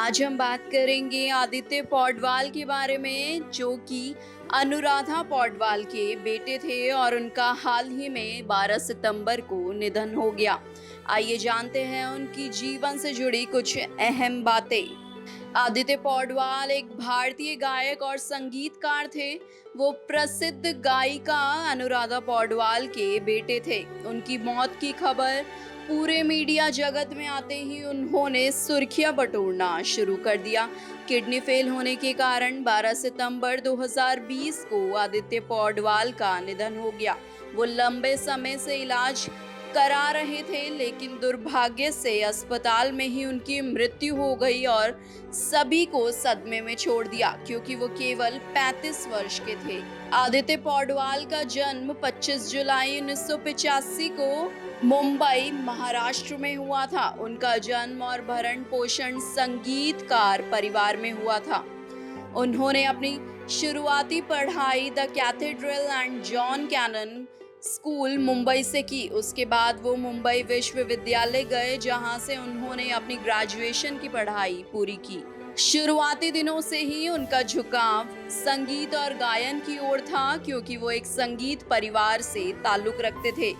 आज हम बात करेंगे आदित्य पौडवाल के बारे में, जो कि अनुराधा पौडवाल के बेटे थे और उनका हाल ही में 12 सितंबर को निधन हो गया। आइए जानते हैं उनकी जीवन से जुड़ी कुछ अहम बातें। आदित्य पौडवाल एक भारतीय गायक और संगीतकार थे। वो प्रसिद्ध गायिका अनुराधा पौडवाल के बेटे थे। उनकी मौत की खबर पूरे मीडिया जगत में आते ही उन्होंने सुर्खियां बटोरना शुरू कर दिया। किडनी फेल होने के कारण 12 सितंबर 2020 को आदित्य पौडवाल का निधन हो गया। वो लंबे समय से इलाज करा रहे थे, लेकिन दुर्भाग्य से अस्पताल में ही उनकी मृत्यु हो गई और सभी को सदमे में छोड़ दिया, क्योंकि वो केवल 35 वर्ष के थे। आदित्य पौडवाल का जन्म 25 जुलाई 1985 को मुंबई, महाराष्ट्र में हुआ था। उनका जन्म और भरण पोषण संगीतकार परिवार में हुआ था। उन्होंने अपनी शुरुआती पढ़ाई the Cathedral and John Connon School Mumbai से की। उसके बाद वो मुंबई विश्वविद्यालय गए, जहां से उन्होंने अपनी ग्रेजुएशन की पढ़ाई पूरी की। शुरुआती दिनों से ही उनका झुकाव संगीत और गायन की ओर था, क्योंकि वो एक संगीत परिवार से ताल्लुक रखते थे।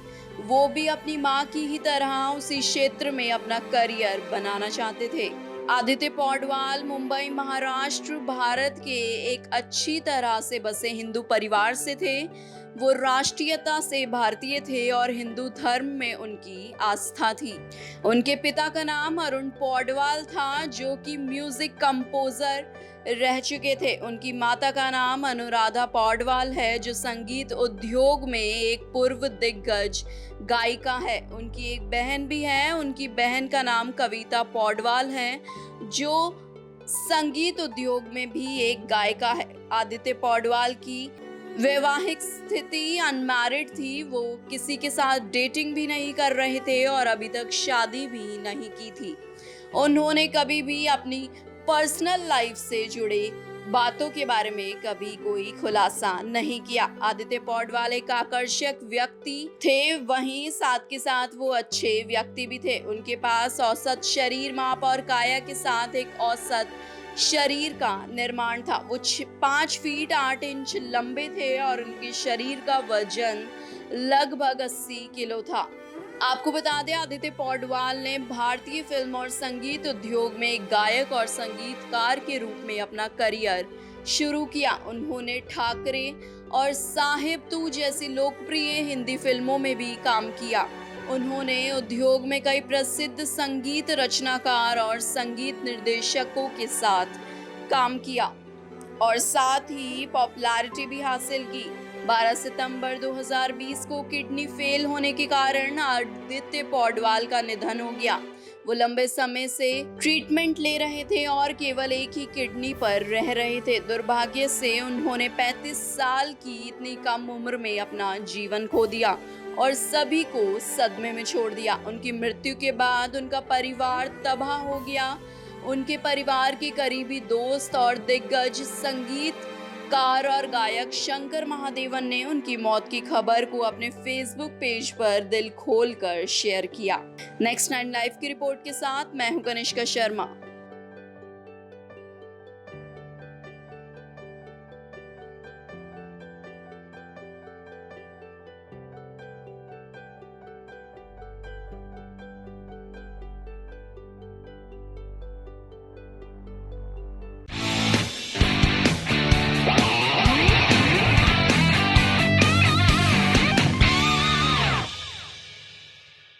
वो भी अपनी माँ की ही तरह उसी क्षेत्र में अपना करियर बनाना चाहते थे। आदित्य पौडवाल मुंबई, महाराष्ट्र, भारत के एक अच्छी तरह से बसे हिंदू परिवार से थे। वो राष्ट्रीयता से भारतीय थे और हिंदू धर्म में उनकी आस्था थी। उनके पिता का नाम अरुण पौडवाल था, जो कि म्यूजिक कंपोजर रह चुके थे। उनकी माता का नाम अनुराधा पौडवाल है, जो संगीत उद्योग में एक पूर्व दिग्गज गायिका है। उनकी एक बहन भी है। उनकी बहन का नाम कविता पौडवाल है, जो संगीत उद्योग में भी एक गायिका है। आदित्य पौडवाल की वैवाहिक स्थिति अनमैरिड थी। वो किसी के साथ डेटिंग भी नहीं कर रहे थे और अभी तक शादी भी नहीं की थी। उन्होंने कभी भी अपनी पर्सनल लाइफ से जुड़े बातों के बारे में कभी कोई खुलासा नहीं किया। आदित्य पौडवाल एक आकर्षक व्यक्ति थे, वहीं साथ के साथ वो अच्छे व्यक्ति भी थे। उनके पास औसत शरीर माप और काया के साथ एक औसत शरीर का निर्माण था। वो 5 फीट 8 इंच लंबे थे और उनके शरीर का वजन लगभग 80 किलो था। आपको बता दें, आदित्य पौडवाल ने भारतीय फिल्म और संगीत उद्योग में एक गायक और संगीतकार के रूप में अपना करियर शुरू किया। उन्होंने ठाकरे और साहिब तू जैसी लोकप्रिय हिंदी फिल्मों में भी काम किया। उन्होंने उद्योग में कई प्रसिद्ध संगीत रचनाकार और संगीत निर्देशकों के साथ काम किया और साथ ही पॉपुलैरिटी भी हासिल की। 12 सितंबर 2020 को किडनी फेल होने के कारण आदित्य पौडवाल का निधन हो गया। वो लंबे समय से ट्रीटमेंट ले रहे थे और केवल एक ही किडनी पर रह रहे थे। दुर्भाग्य से उन्होंने 35 साल की इतनी कम उम्र में अपना जीवन खो दिया और सभी को सदमे में छोड़ दिया। उनकी मृत्यु के बाद उनका परिवार तबाह हो गया। उनके परिवार के करीबी दोस्त और दिग्गज संगीतकार और गायक शंकर महादेवन ने उनकी मौत की खबर को अपने फेसबुक पेज पर दिल खोलकर शेयर किया। नेक्स्ट 9 लाइव की रिपोर्ट के साथ मैं हूं कनिष्का शर्मा।